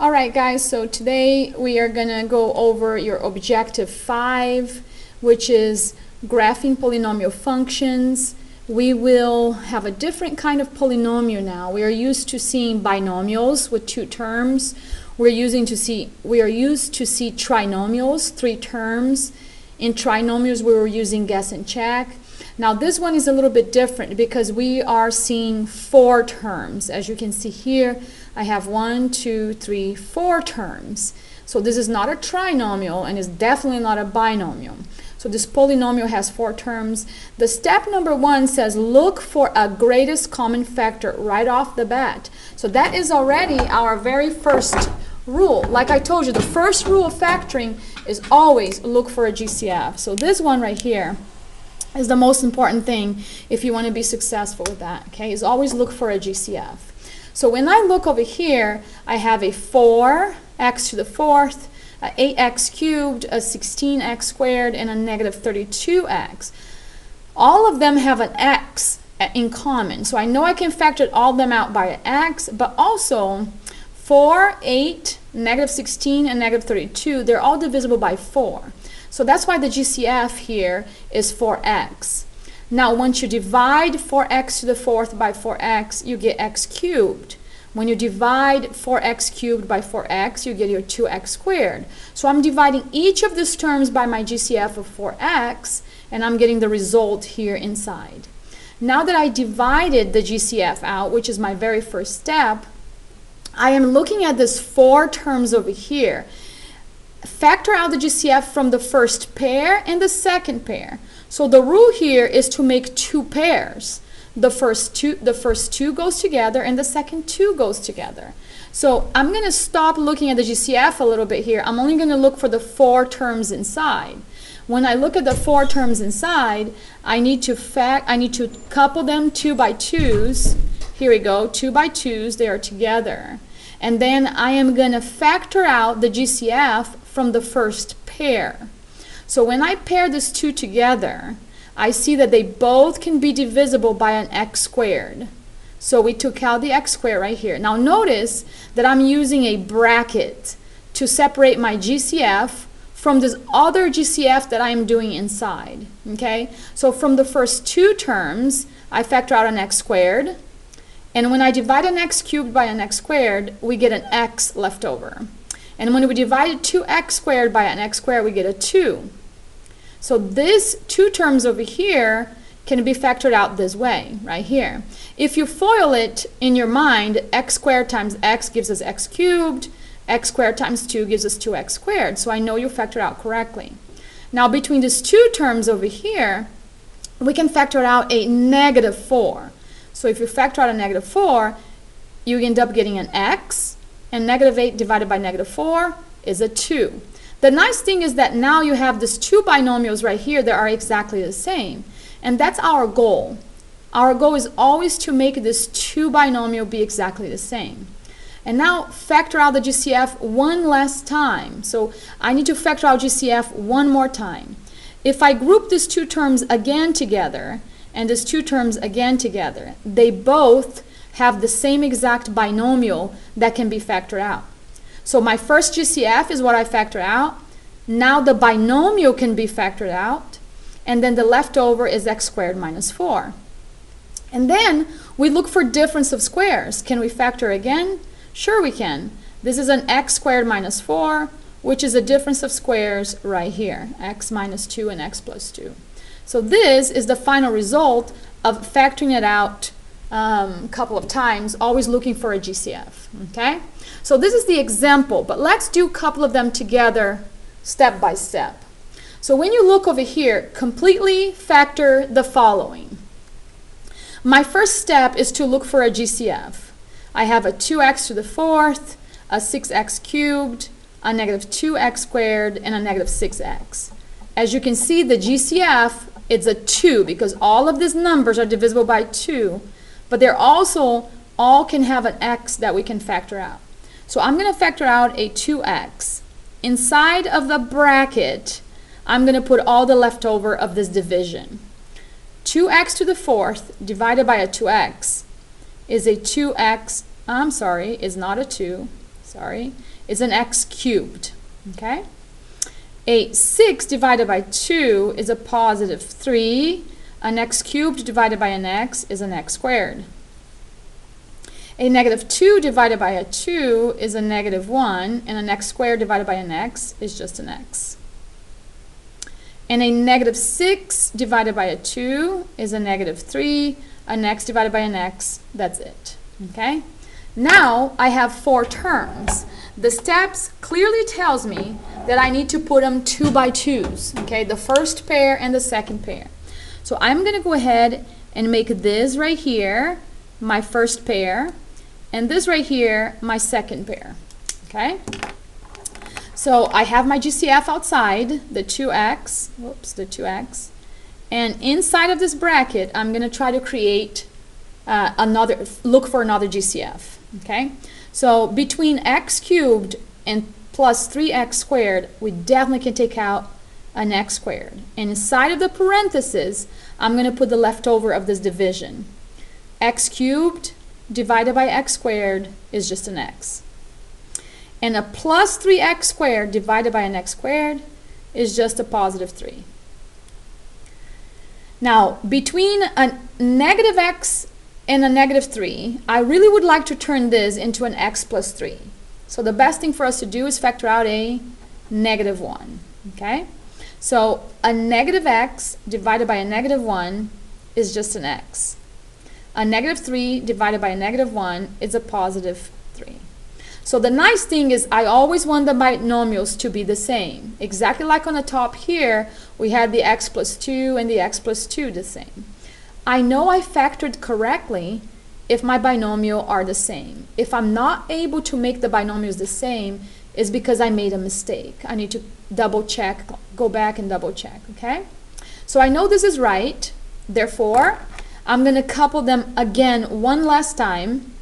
Alright guys, so today we are going to go over your objective 5, which is graphing polynomial functions. We will have a different kind of polynomial now. We are used to seeing binomials with 2 terms. We are used to see trinomials, 3 terms. In trinomials we were using guess and check. Now this one is a little bit different because we are seeing 4 terms. As you can see here, I have 1, 2, 3, 4 terms. So this is not a trinomial and it's definitely not a binomial. So this polynomial has 4 terms. The step number 1 says look for a greatest common factor right off the bat. So that is already our very first rule. Like I told you, the first rule of factoring is always look for a GCF. So this one right here is the most important thing if you want to be successful with that, okay, is always look for a GCF. So when I look over here, I have a 4x to the 4th, a 8x cubed, a 16x squared, and a negative 32x. All of them have an x in common. So I know I can factor all of them out by an x, but also 4, 8, negative 16, and negative 32, they're all divisible by 4. So that's why the GCF here is 4x. Now once you divide 4x to the 4th by 4x, you get x cubed. When you divide 4x cubed by 4x, you get your 2x squared. So I'm dividing each of these terms by my GCF of 4x, and I'm getting the result here inside. Now that I divided the GCF out, which is my very first step, I am looking at this 4 terms over here. Factor out the GCF from the first pair and the second pair. So the rule here is to make 2 pairs. The first two goes together and the second 2 goes together. So I'm going to stop looking at the GCF a little bit here. I'm only going to look for the 4 terms inside. When I look at the 4 terms inside, I need to couple them 2 by 2's. Here we go, 2 by 2's, they are together. And then I am going to factor out the GCF from the first pair. So when I pair these 2 together, I see that they both can be divisible by an x squared. So we took out the x squared right here. Now notice that I'm using a bracket to separate my GCF from this other GCF that I'm doing inside. Okay? So from the first 2 terms, I factor out an x squared. And when I divide an x cubed by an x squared, we get an x left over. And when we divide 2x squared by an x squared, we get a 2. So these 2 terms over here can be factored out this way, right here. If you FOIL it in your mind, x squared times x gives us x cubed, x squared times 2 gives us 2x squared. So I know you factor out correctly. Now between these 2 terms over here, we can factor out a negative 4. So if you factor out a negative 4, you end up getting an x, and negative 8 divided by negative 4 is a 2. The nice thing is that now you have these 2 binomials right here that are exactly the same. And that's our goal. Our goal is always to make this 2 binomial be exactly the same. And now factor out the GCF one last time. So I need to factor out GCF one more time. If I group these 2 terms again together, and these 2 terms again together, they both have the same exact binomial that can be factored out. So my first GCF is what I factor out. Now the binomial can be factored out, and then the leftover is x squared minus 4. And then we look for difference of squares. Can we factor again? Sure we can. This is an x squared minus 4, which is a difference of squares right here, x minus 2 and x plus 2. So this is the final result of factoring it out a couple of times, always looking for a GCF. Okay? So this is the example, but let's do a couple of them together step by step. So when you look over here, completely factor the following. My first step is to look for a GCF. I have a 2x to the 4th, a 6x cubed, a negative 2x squared, and a negative 6x. As you can see, the GCF, it's a 2 because all of these numbers are divisible by 2, but they're also all can have an x that we can factor out. So I'm going to factor out a 2x. Inside of the bracket, I'm going to put all the leftover of this division. 2x to the 4th divided by a 2x is a 2x, I'm sorry, is not a 2, is an x cubed, okay? A 6 divided by 2 is a positive 3. An x cubed divided by an x is an x squared. A negative 2 divided by a 2 is a negative 1, and an x squared divided by an x is just an x. And a negative 6 divided by a 2 is a negative 3. An x divided by an x, that's it. Okay? Now I have 4 terms. The steps clearly tells me that I need to put them 2 by 2s. Okay? The first pair and the second pair. So I'm going to go ahead and make this right here my first pair, and this right here my second pair. Okay? So I have my GCF outside, the 2x, and inside of this bracket I'm going to try to create look for another GCF. Okay? So between x cubed and plus 3x squared, we definitely can take out an x squared. And inside of the parentheses, I'm going to put the leftover of this division. X cubed divided by x squared is just an x. And a plus 3x squared divided by an x squared is just a positive 3. Now, between a negative x and a negative 3, I really would like to turn this into an x plus 3. So the best thing for us to do is factor out a negative 1. Okay? So a negative x divided by a negative 1 is just an x. A negative 3 divided by a negative 1 is a positive 3. So the nice thing is I always want the binomials to be the same. Exactly like on the top here, we had the x plus 2 and the x plus 2 the same. I know I factored correctly if my binomial are the same. If I'm not able to make the binomials the same, it's because I made a mistake. I need to double check, go back and double check, okay? So I know this is right, therefore, I'm going to couple them again one last time.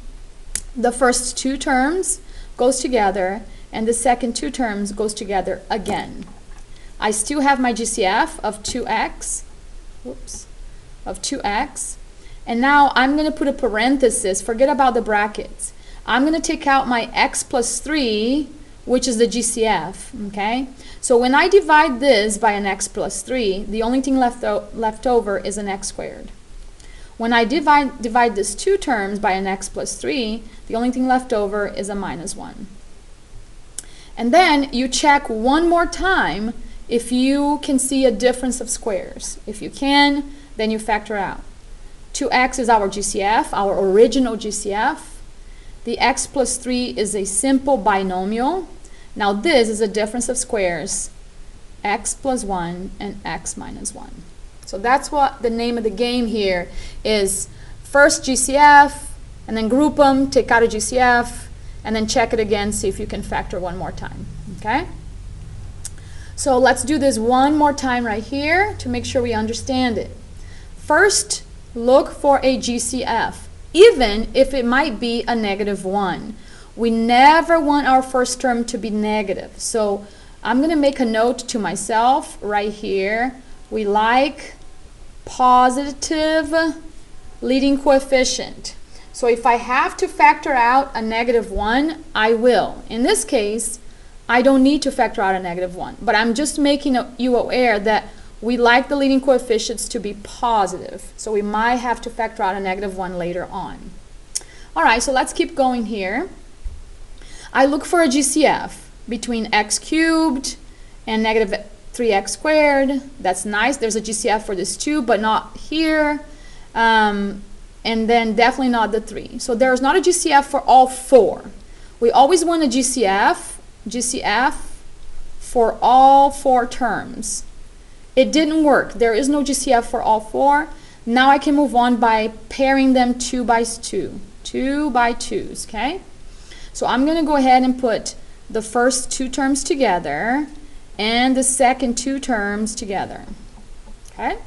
The first 2 terms goes together, and the second 2 terms goes together again. I still have my GCF of 2x, and now I'm going to put a parenthesis, forget about the brackets. I'm going to take out my x plus 3, which is the GCF, okay? So when I divide this by an x plus 3, the only thing left over is an x squared. When I divide these 2 terms by an x plus 3, the only thing left over is a minus 1. And then you check one more time if you can see a difference of squares. If you can, then you factor out. 2x is our GCF, our original GCF. The x plus 3 is a simple binomial. Now this is a difference of squares, x plus 1 and x minus 1. So that's what the name of the game here is. First GCF, and then group them, take out a GCF, and then check it again, see if you can factor one more time. Okay? So let's do this one more time right here to make sure we understand it. First, look for a GCF, even if it might be a negative 1. We never want our first term to be negative. So I'm going to make a note to myself right here. We like positive leading coefficient. So if I have to factor out a negative 1, I will. In this case, I don't need to factor out a negative 1, but I'm just making you aware that we like the leading coefficients to be positive. So we might have to factor out a negative 1 later on. All right, so let's keep going here. I look for a GCF between x cubed and negative 3x squared. That's nice. There's a GCF for this too, but not here. And then definitely not the 3. So there's not a GCF for all 4. We always want a GCF for all 4 terms. It didn't work. There is no GCF for all 4. Now I can move on by pairing them 2 by 2. 2 by 2s, okay? So I'm going to go ahead and put the first 2 terms together and the second 2 terms together. Okay?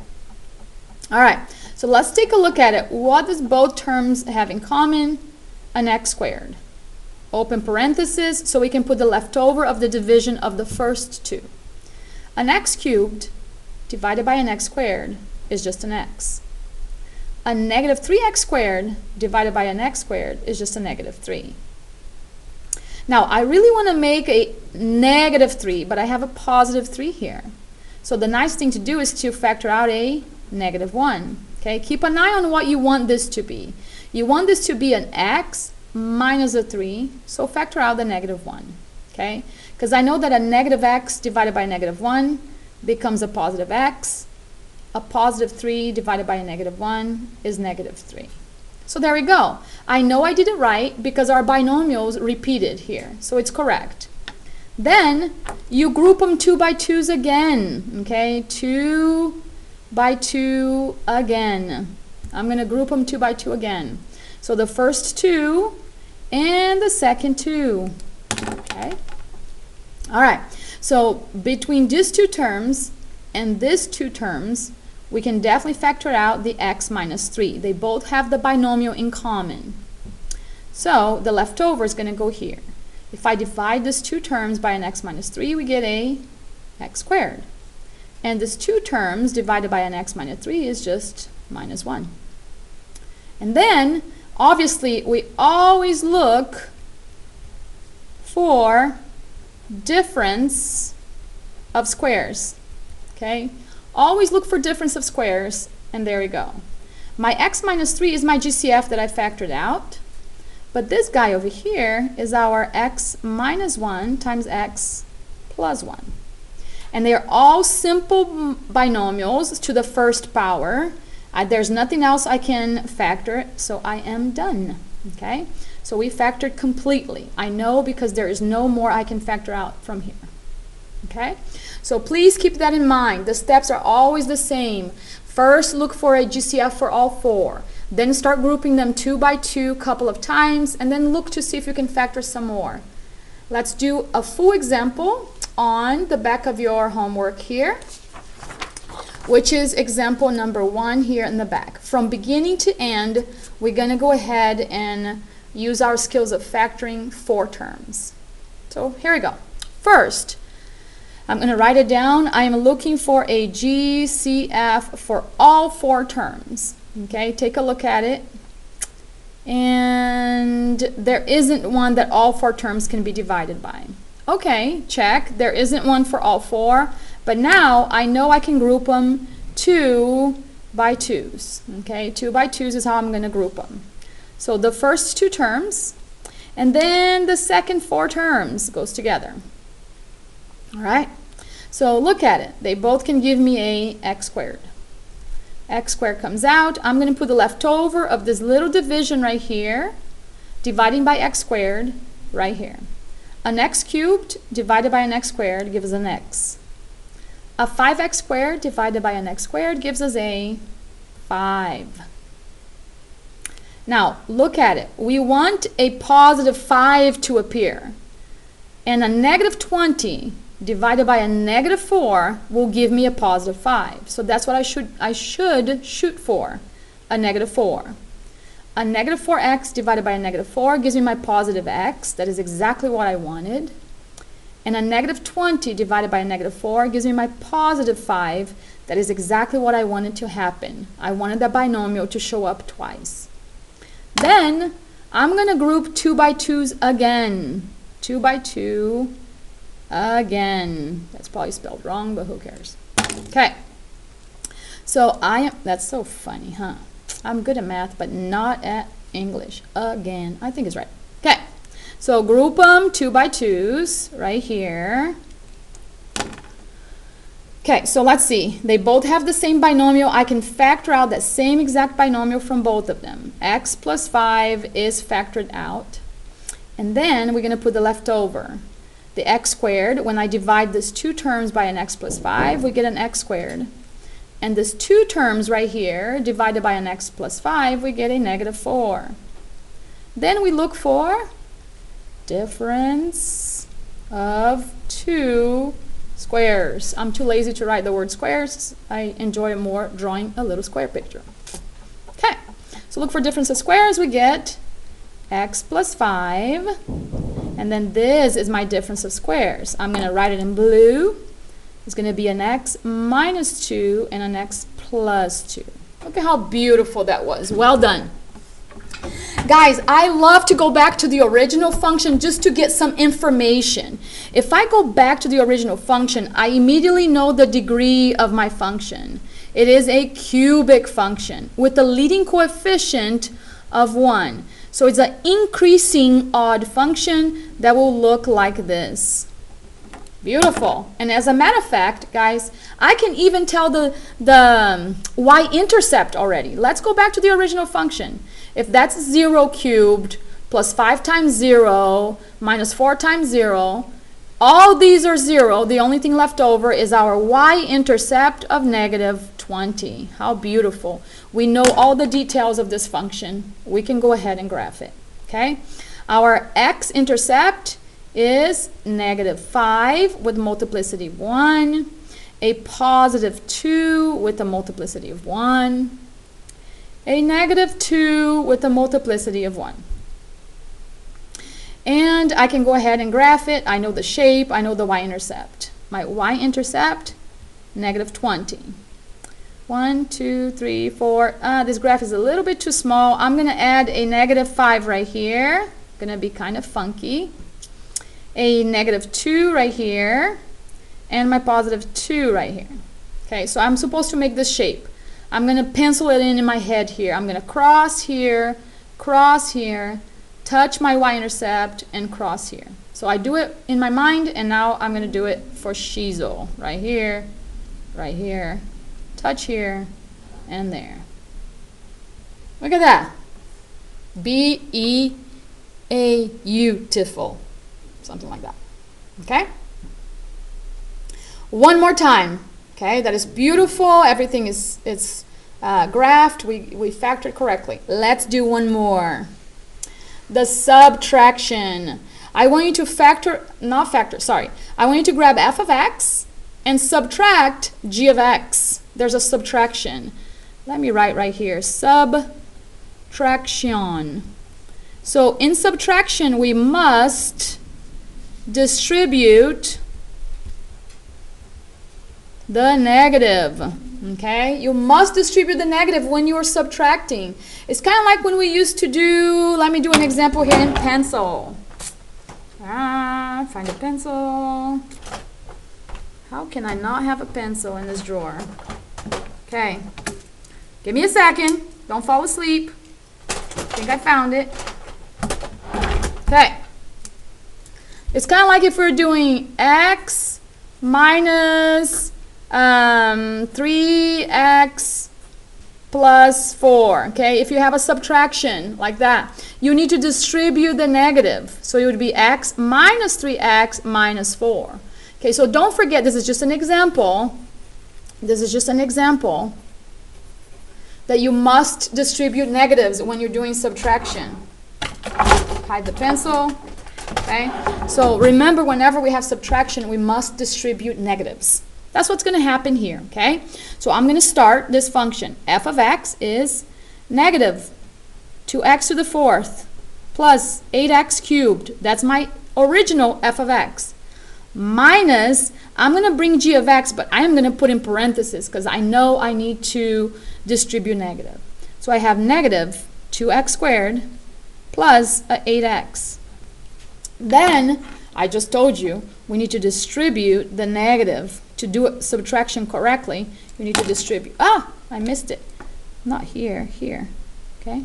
All right. So let's take a look at it. What does both terms have in common? An x squared. Open parenthesis, so we can put the leftover of the division of the first 2. An x cubed divided by an x squared is just an x. A negative 3x squared divided by an x squared is just a negative 3. Now, I really want to make a negative 3, but I have a positive 3 here. So the nice thing to do is to factor out a negative 1. Okay, keep an eye on what you want this to be. You want this to be an x minus a 3, so factor out the negative 1. Okay, because I know that a negative x divided by a negative 1 becomes a positive x. A positive 3 divided by a negative 1 is negative 3. So there we go. I know I did it right because our binomials repeated here, so it's correct. Then you group them 2 by 2s again, okay? 2 by 2 again. I'm going to group them 2 by 2 again. So the first 2 and the second 2, okay? All right, so between these two terms and these two terms, we can definitely factor out the x minus 3. They both have the binomial in common. So the leftover is going to go here. If I divide these two terms by an x minus 3, we get a x squared. And these two terms divided by an x minus 3 is just minus 1. And then, obviously, we always look for difference of squares. Okay? Always look for difference of squares, and there we go. My x minus 3 is my GCF that I factored out, but this guy over here is our x minus 1 times x plus 1. And they are all simple binomials to the first power. There's nothing else I can factor, so I am done. Okay? So we factored completely. I know because there is no more I can factor out from here. Okay? So please keep that in mind. The steps are always the same. First, look for a GCF for all 4. Then start grouping them 2 by 2 a couple of times, and then look to see if you can factor some more. Let's do a full example on the back of your homework here, which is example number 1 here in the back. From beginning to end, we're going to go ahead and use our skills of factoring 4 terms. So here we go. First, I'm going to write it down. I am looking for a GCF for all 4 terms. Okay, take a look at it. And there isn't one that all 4 terms can be divided by. Okay, check. There isn't one for all 4. But now I know I can group them 2 by 2s. Okay, 2 by 2s is how I'm going to group them. So the first 2 terms, and then the second 4 terms goes together. All right. So look at it. They both can give me a x squared. X squared comes out. I'm going to put the leftover of this little division right here, dividing by x squared right here. An x cubed divided by an x squared gives us an x. A 5x squared divided by an x squared gives us a 5. Now, look at it. We want a positive 5 to appear. And a negative 20 divided by a negative 4 will give me a positive 5. So that's what I should shoot for, a negative 4. A negative 4x divided by a negative 4 gives me my positive x. That is exactly what I wanted. And a negative 20 divided by a negative 4 gives me my positive 5. That is exactly what I wanted to happen. I wanted that binomial to show up twice. Then I'm going to group 2 by 2s again. 2 by 2 again. That's probably spelled wrong, but who cares? Okay. So that's so funny, huh? I'm good at math, but not at English. Again. I think it's right. Okay. So group them 2 by 2s right here. Okay, so let's see. They both have the same binomial. I can factor out that same exact binomial from both of them. X plus 5 is factored out. And then we're going to put the leftover. The x squared, when I divide these 2 terms by an x plus 5, we get an x squared. And these 2 terms right here, divided by an x plus 5, we get a negative 4. Then we look for difference of 2 squares. I'm too lazy to write the word squares. I enjoy more drawing a little square picture. Okay, so look for difference of squares. We get x plus 5. And then this is my difference of squares. I'm going to write it in blue. It's going to be an x minus 2 and an x plus 2. Look at how beautiful that was. Well done. Guys, I love to go back to the original function just to get some information. If I go back to the original function, I immediately know the degree of my function. It is a cubic function with a leading coefficient of 1. So it's an increasing odd function that will look like this. Beautiful. And as a matter of fact, guys, I can even tell the y-intercept already. Let's go back to the original function. If that's 0 cubed plus 5 times 0 minus 4 times 0, all these are 0. The only thing left over is our y-intercept of negative 20. How beautiful. We know all the details of this function. We can go ahead and graph it. Okay? Our x-intercept is negative 5 with multiplicity of 1, a positive 2 with a multiplicity of 1, a negative 2 with a multiplicity of 1. And I can go ahead and graph it. I know the shape. I know the y-intercept. My y-intercept, negative 20. 1, 2, 3, 4. This graph is a little bit too small. I'm going to add a negative 5 right here. Going to be kind of funky. A negative 2 right here, and my positive 2 right here. Okay, so I'm supposed to make this shape. I'm going to pencil it in my head here. I'm going to cross here, touch my y-intercept, and cross here. So I do it in my mind, and now I'm going to do it for Shizo. Right here, touch here, and there. Look at that. Beautiful. Something like that. Okay? One more time. Okay, that is beautiful. Everything is graphed. We factored correctly. Let's do one more. The subtraction. I want you to I want you to grab f of x and subtract g of x. There's a subtraction. Let me write right here. Subtraction. So in subtraction, we must distribute the negative. Okay, you must distribute the negative when you are subtracting. It's kind of like when we used to do, let me do an example here in pencil. Find a pencil. How can I not have a pencil in this drawer? Okay, give me a second. Don't fall asleep. I think I found it. Okay. It's kind of like if we're doing x minus 3x plus 4. Okay, if you have a subtraction like that, you need to distribute the negative. So it would be x minus 3x minus 4. Okay, so don't forget, this is just an example. This is just an example that you must distribute negatives when you're doing subtraction. Hide the pencil. Okay, so remember, whenever we have subtraction, we must distribute negatives. That's what's going to happen here. Okay, so I'm going to start this function. F of x is negative 2x to the fourth plus 8x cubed. That's my original f of x. Minus, I'm going to bring g of x, but I am going to put in parentheses because I know I need to distribute negative. So I have negative 2x squared plus 8x. Then, I just told you, we need to distribute the negative. To do subtraction correctly, you need to distribute. Ah, I missed it. Not here, here. Okay?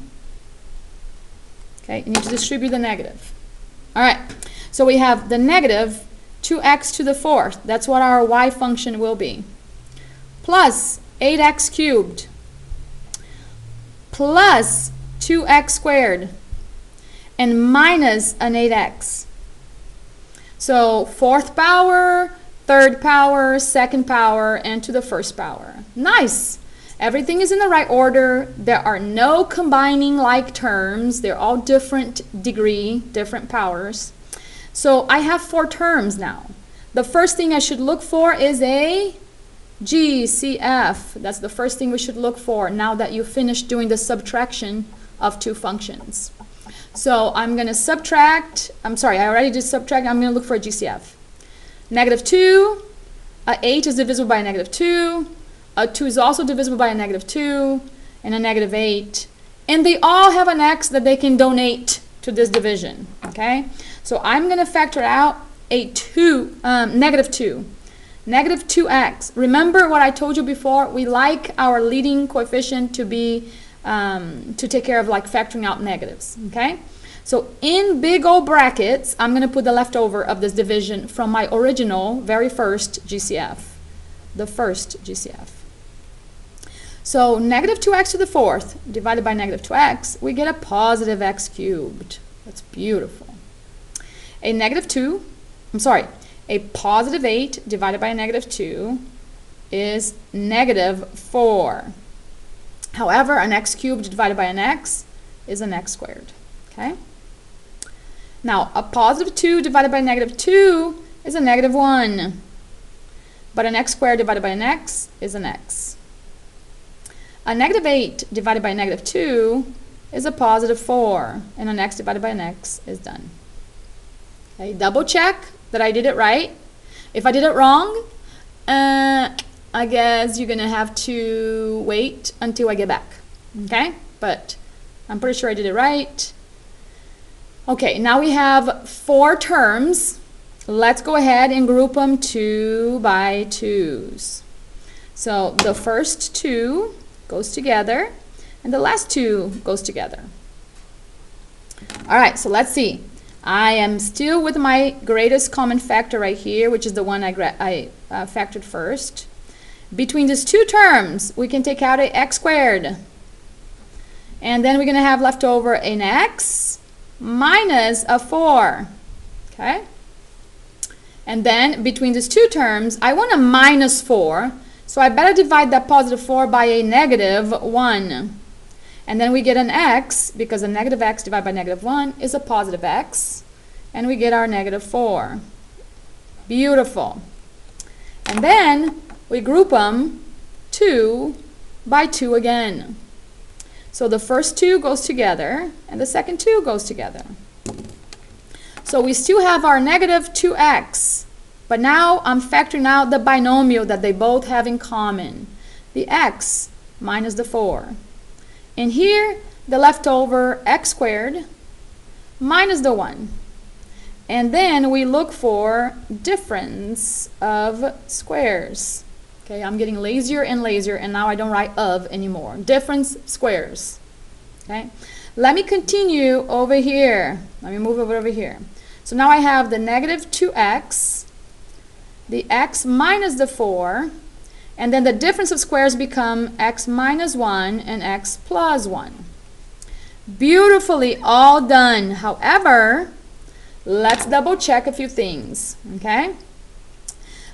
Okay, you need to distribute the negative. All right, so we have the negative 2x to the fourth. That's what our y function will be. Plus 8x cubed. Plus 2x squared. And minus an 8x. So fourth power, third power, second power, and to the first power. Nice. Everything is in the right order. There are no combining like terms. They're all different degree, different powers. So I have 4 terms now. The first thing I should look for is a GCF. That's the first thing we should look for now that you finished doing the subtraction of 2 functions. So I'm going to subtract, I already did subtract, I'm going to look for a GCF. Negative 2, a 8 is divisible by a negative 2, a 2 is also divisible by a negative 2, and a negative 8 and they all have an x that they can donate to this division, okay? So I'm going to factor out a negative 2. Negative 2x. Remember what I told you before? We like our leading coefficient to be, to take care of like factoring out negatives, okay? So in big old brackets, I'm going to put the leftover of this division from my original, very first GCF. The first GCF. So negative 2x to the fourth divided by negative 2x, we get a positive x cubed. That's beautiful. A positive 8 divided by a negative 2 is negative 4. However, an x cubed divided by an x is an x squared. Okay? Now, a positive 2 divided by a negative 2 is a negative 1. But an x squared divided by an x is an x. A negative 8 divided by a negative 2 is a positive 4. And an x divided by an x is done. Okay, double check that I did it right. If I did it wrong, I guess you're going to have to wait until I get back. Okay? But I'm pretty sure I did it right. Okay, now we have 4 terms. Let's go ahead and group them 2 by 2s. So the first 2 goes together, and the last 2 goes together. All right, so let's see. I am still with my greatest common factor right here, which is the one I factored first. Between these 2 terms, we can take out a x squared. And then we're going to have left over an x minus a 4. Okay? And then between these 2 terms, I want a minus 4. So I better divide that positive 4 by a negative 1. And then we get an x, because a negative x divided by negative 1 is a positive x. And we get our negative 4. Beautiful. And then we group them 2 by 2 again. So the first 2 goes together, and the second 2 goes together. So we still have our negative 2x. But now I'm factoring out the binomial that they both have in common. The x minus the 4. And here, the leftover x squared minus the 1. And then we look for difference of squares. Okay, I'm getting lazier and lazier, and now I don't write of anymore. Difference squares. Okay, let me continue over here. Let me move over here. So now I have the negative 2x, the x minus the 4, and then the difference of squares become x minus 1 and x plus 1. Beautifully all done. However, let's double check a few things. Okay?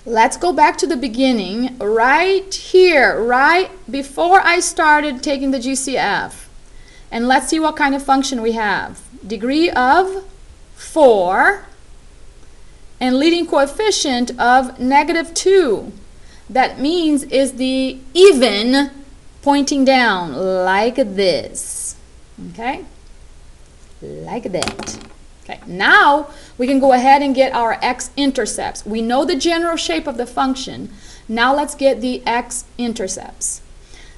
Let's go back to the beginning, right here, right before I started taking the GCF. And let's see what kind of function we have. Degree of 4 and leading coefficient of negative 2. That means is the even pointing down like this. Okay? Like that. Okay, now we can go ahead and get our x-intercepts. We know the general shape of the function. Now let's get the x-intercepts.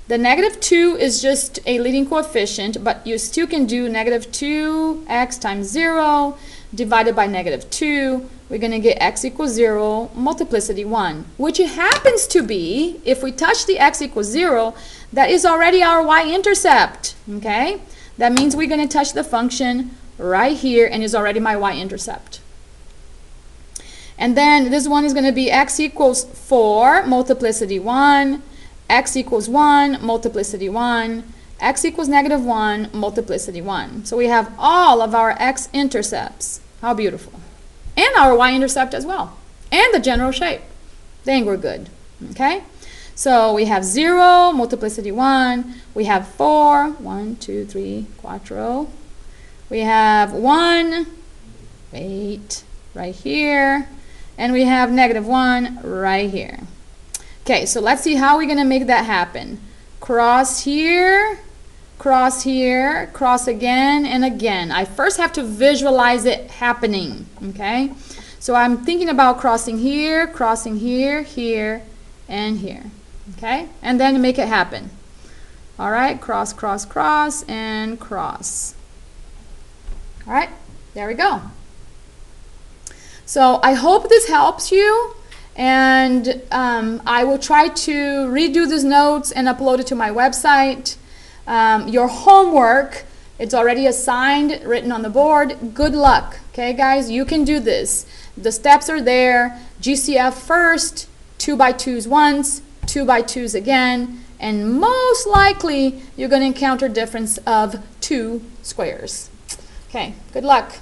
The negative 2 is just a leading coefficient, but you still can do negative 2x times 0 divided by negative 2. We're going to get x equals 0, multiplicity 1, which happens to be, if we touch the x equals 0, that is already our y-intercept. Okay? That means we're going to touch the function right here, and is already my y-intercept. And then this one is going to be x equals 4, multiplicity 1, x equals 1, multiplicity 1, x equals negative 1, multiplicity 1. So we have all of our x-intercepts. How beautiful. And our y-intercept as well. And the general shape. Then we're good. Okay? So we have 0, multiplicity 1. We have 4, 1, 2, 3, 4. We have 1, 8, right here. And we have negative 1 right here. Okay, so let's see how we're going to make that happen. Cross here, cross here, cross again and again. I first have to visualize it happening, okay? So I'm thinking about crossing here, here, and here, okay? And then make it happen. All right, cross, cross, cross, and cross. All right, there we go. So I hope this helps you, and I will try to redo these notes and upload it to my website. Your homework, it's already assigned, written on the board. Good luck, okay guys? You can do this. The steps are there. GCF first, 2x2s once, 2x2s again, and most likely you're going to encounter difference of 2 squares. Okay, good luck.